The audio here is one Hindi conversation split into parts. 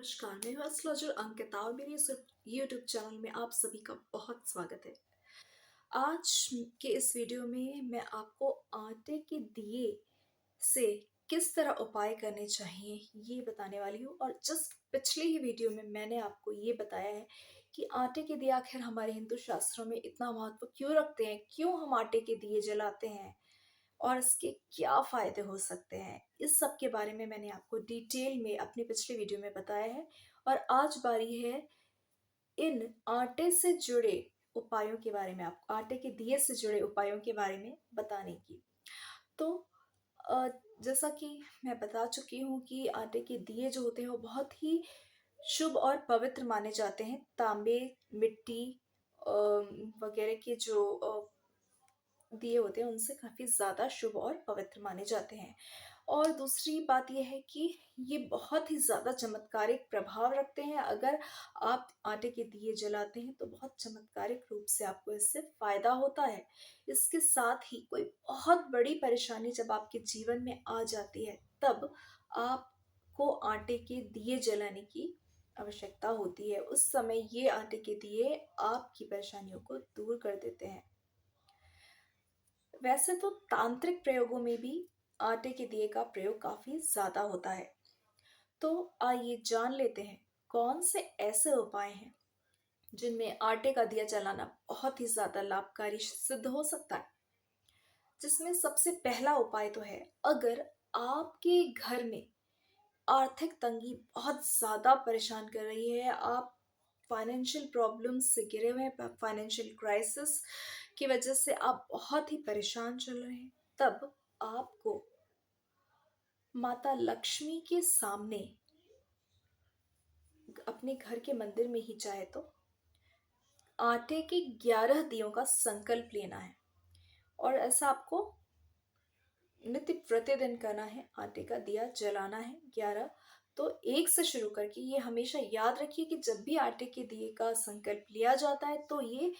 नमस्कार, मैं हूँ एस्ट्रोलॉजर अंकिता और मेरे इस यूट्यूब चैनल में आप सभी का बहुत स्वागत है। आज के इस वीडियो में मैं आपको आटे के दिए से किस तरह उपाय करने चाहिए ये बताने वाली हूँ। और जस्ट पिछले ही वीडियो में मैंने आपको ये बताया है कि आटे के दिए आखिर हमारे हिंदू शास्त्रों में इतना महत्व क्यों रखते हैं, क्यों हम आटे के दिए जलाते हैं और इसके क्या फायदे हो सकते हैं। इस सब के बारे में मैंने आपको डिटेल में अपने पिछले वीडियो में बताया है और आज बारी है इन आटे से जुड़े उपायों के बारे में, आपको आटे के दिए से जुड़े उपायों के बारे में बताने की। तो अ, जैसा कि मैं बता चुकी हूँ कि आटे के दिए जो होते हैं वो बहुत ही शुभ और पवित्र माने जाते हैं। तांबे, मिट्टी वगैरह के जो दिए होते हैं उनसे काफ़ी ज़्यादा शुभ और पवित्र माने जाते हैं। और दूसरी बात ये है कि ये बहुत ही ज़्यादा चमत्कारिक प्रभाव रखते हैं। अगर आप आटे के दिए जलाते हैं तो बहुत चमत्कारिक रूप से आपको इससे फ़ायदा होता है। इसके साथ ही कोई बहुत बड़ी परेशानी जब आपके जीवन में आ जाती है तब आपको आटे के दिए जलाने की आवश्यकता होती है। उस समय ये आटे के दिए आपकी परेशानियों को दूर कर देते हैं। वैसे तो तांत्रिक प्रयोगों में भी आटे के दिए का प्रयोग काफी ज्यादा होता है। तो आइए जान लेते हैं कौन से ऐसे उपाय हैं जिनमें आटे का दिया जलाना बहुत ही ज्यादा लाभकारी सिद्ध हो सकता है। जिसमें सबसे पहला उपाय तो है, अगर आपके घर में आर्थिक तंगी बहुत ज्यादा परेशान कर रही है, आप फाइनेंशियल प्रॉब्लम्स से घिरे हुए हैं, फाइनेंशियल क्राइसिस की वजह से आप बहुत ही परेशान चल रहे हैं, तब आपको माता लक्ष्मी के सामने अपने घर के मंदिर में ही चाहे तो आटे के 11 दियों का संकल्प लेना है। और ऐसा आपको नित्य प्रतिदिन करना है, आटे का दिया जलाना है 11। तो एक से शुरू करके ये हमेशा याद रखिए कि जब भी आटे के दिए का संकल्प लिया जाता है तो ये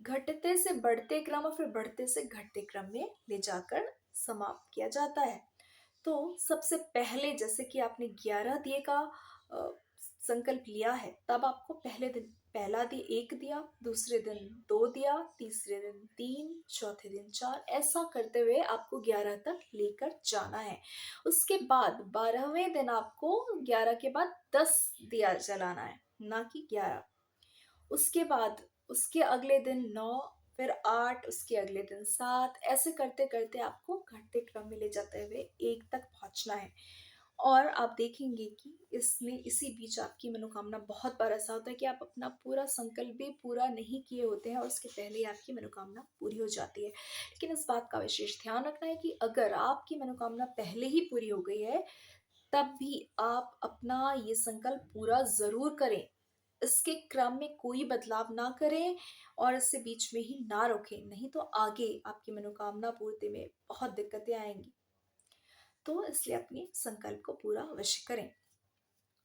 घटते से बढ़ते क्रम और फिर बढ़ते से घटते क्रम में ले जाकर समाप्त किया जाता है। तो सबसे पहले जैसे कि आपने 11 दिए का अ, संकल्प लिया है, तब आपको पहले दिन पहला दिया 1 दिया, दूसरे दिन 2 दिया, तीसरे दिन 3, चौथे दिन 4, ऐसा करते हुए आपको 11 तक लेकर जाना है। उसके बाद 12वें दिन आपको 11 के बाद 10 दिया जलाना है, ना कि 11। उसके बाद उसके अगले दिन 9, फिर 8, उसके अगले दिन 7, ऐसे करते-करते आपको घटते क्रम में ले जाते हुए 1 तक पहुँचना है। और आप देखेंगे कि इसमें इसी बीच आपकी मनोकामना, बहुत बार ऐसा होता है कि आप अपना पूरा संकल्प भी पूरा नहीं किए होते हैं और उसके पहले ही आपकी मनोकामना पूरी हो जाती है। लेकिन इस बात का विशेष ध्यान रखना है कि अगर आपकी मनोकामना पहले ही पूरी हो गई है, तब भी आप अपना ये संकल्प पूरा ज़रूर करें। इसके क्रम में कोई बदलाव ना करें और इसे बीच में ही ना रोकें, नहीं तो आगे आपकी मनोकामना पूर्ति में बहुत दिक्कतें आएँगी। तो इसलिए अपने संकल्प को पूरा अवश्य करें।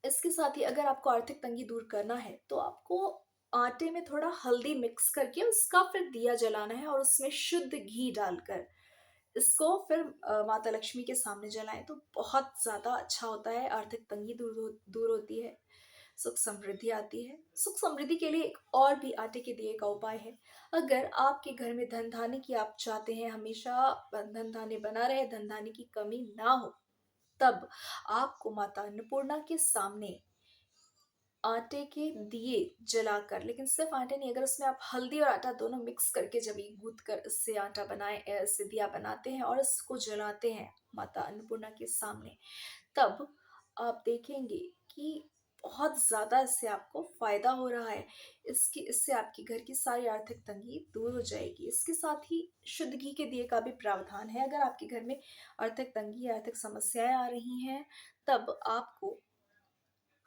इसके साथ ही अगर आपको आर्थिक तंगी दूर करना है, तो आपको आटे में थोड़ा हल्दी मिक्स करके उसका फिर दिया जलाना है और उसमें शुद्ध घी डालकर इसको फिर माता लक्ष्मी के सामने जलाएँ तो बहुत ज़्यादा अच्छा होता है, आर्थिक तंगी दूर होती है, सुख समृद्धि आती है। सुख समृद्धि के लिए एक और भी आटे के दिए का उपाय है। अगर आपके घर में धन-धान्य की आप चाहते हैं हमेशा धन-धान्य बना रहे, धन-धान्य की कमी ना हो, तब आपको माता अन्नपूर्णा के सामने आटे के दिए जलाकर, लेकिन सिर्फ आटे नहीं, अगर उसमें आप हल्दी और आटा दोनों मिक्स करके जब ये गूँथ कर इससे आटा बनाए इससे दिया बनाते हैं और इसको जलाते हैं माता अन्नपूर्णा के सामने, तब आप देखेंगे कि बहुत ज़्यादा इससे आपको फ़ायदा हो रहा है। इससे आपके घर की सारी आर्थिक तंगी दूर हो जाएगी। इसके साथ ही शुद्ध घी के दिए का भी प्रावधान है। अगर आपके घर में आर्थिक तंगी, आर्थिक समस्याएँ आ रही हैं, तब आपको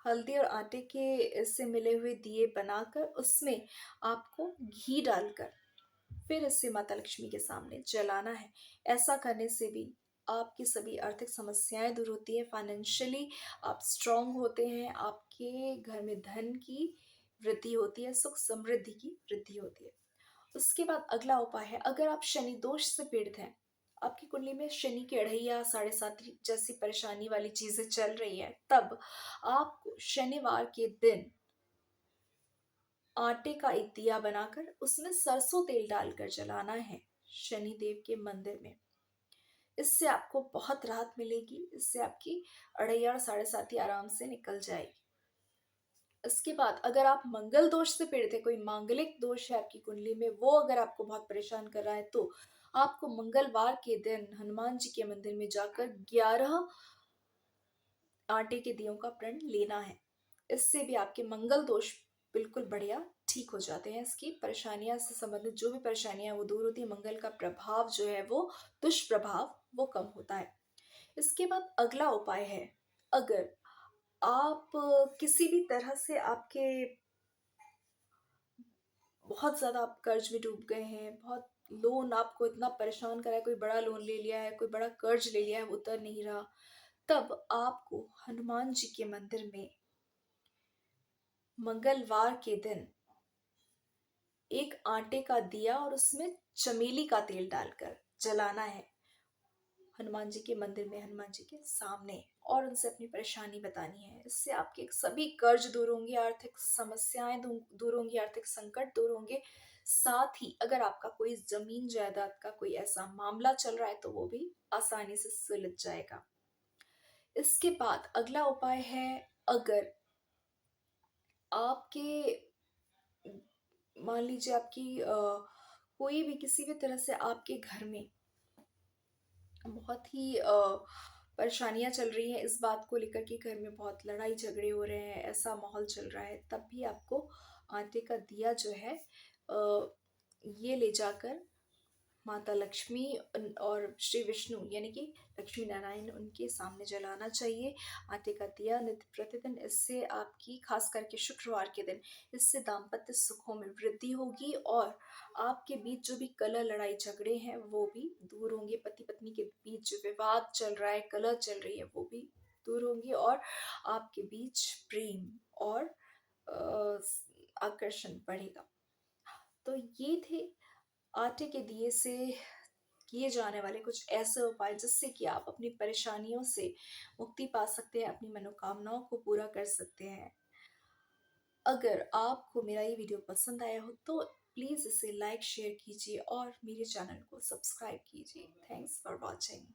हल्दी और आटे के से मिले हुए दिए बनाकर उसमें आपको घी डालकर फिर इसे माता लक्ष्मी के सामने जलाना है। ऐसा करने से भी आपकी सभी आर्थिक समस्याएँ दूर होती हैं, फाइनेंशियली आप स्ट्रॉन्ग होते हैं, आपके घर में धन की वृद्धि होती है, सुख समृद्धि की वृद्धि होती है। उसके बाद अगला उपाय है, अगर आप शनि दोष से पीड़ित हैं, आपकी कुंडली में शनि की अढ़ैया, साढ़े सात जैसी परेशानी वाली चीजें चल रही है, तब आपको शनिवार के दिन आटे का एक दिया बनाकर उसमें सरसों तेल डालकर जलाना है शनि देव के मंदिर में। इससे आपको बहुत राहत मिलेगी, इससे आपकी अढ़ैया और साढ़े साती आराम से निकल जाएगी। इसके बाद अगर आप मंगल दोष से पीड़ित है, कोई मांगलिक दोष है आपकी कुंडली में, वो अगर आपको बहुत परेशान कर रहा है, तो आपको मंगलवार के दिन हनुमान जी के मंदिर में जाकर 11 आटे के दियों का प्रण लेना है। इससे भी आपके मंगल दोष बिल्कुल बढ़िया ठीक हो जाते हैं। इसकी परेशानियां से संबंधित जो भी परेशानियां वो दूर होती है, मंगल का प्रभाव जो है वो दुष्प्रभाव वो कम होता है। इसके बाद अगला उपाय है, अगर आप किसी भी तरह से आपके बहुत ज्यादा आप कर्ज में डूब गए हैं, बहुत लोन आपको इतना परेशान करा है, कोई बड़ा लोन ले लिया है, कोई बड़ा कर्ज ले लिया है, वो उतर नहीं रहा, तब आपको हनुमान जी के मंदिर में मंगलवार के दिन एक आटे का दिया और उसमें चमेली का तेल डालकर जलाना है हनुमान जी के मंदिर में, हनुमान जी के सामने, और उनसे अपनी परेशानी बतानी है। इससे आपके सभी कर्ज दूर होंगे, आर्थिक समस्याएं दूर होंगी, आर्थिक संकट दूर होंगे। साथ ही अगर आपका कोई जमीन जायदाद का कोई ऐसा मामला चल रहा है तो वो भी आसानी से सुलझ जाएगा। इसके बाद अगला उपाय है, अगर आपके मान लीजिए आपकी कोई भी किसी भी तरह से आपके घर में बहुत ही परेशानियां चल रही हैं, इस बात को लेकर कि घर में बहुत लड़ाई झगड़े हो रहे हैं, ऐसा माहौल चल रहा है, तब भी आपको आटे का दिया जो है ये ले जाकर माता लक्ष्मी और श्री विष्णु यानी कि लक्ष्मी नारायण उनके सामने जलाना चाहिए आटे का दिया नित्य प्रतिदिन। इससे आपकी, खास करके शुक्रवार के दिन, इससे दाम्पत्य सुखों में वृद्धि होगी और आपके बीच जो भी कलह लड़ाई झगड़े हैं वो भी दूर होंगे। पति पत्नी के बीच जो विवाद चल रहा है, कलह चल रही है, वो भी दूर होंगी और आपके बीच प्रेम और आकर्षण बढ़ेगा। तो ये थे आटे के दिए से किए जाने वाले कुछ ऐसे उपाय जिससे कि आप अपनी परेशानियों से मुक्ति पा सकते हैं, अपनी मनोकामनाओं को पूरा कर सकते हैं। अगर आपको मेरा ये वीडियो पसंद आया हो तो प्लीज़ इसे लाइक शेयर कीजिए और मेरे चैनल को सब्सक्राइब कीजिए। Thanks for watching.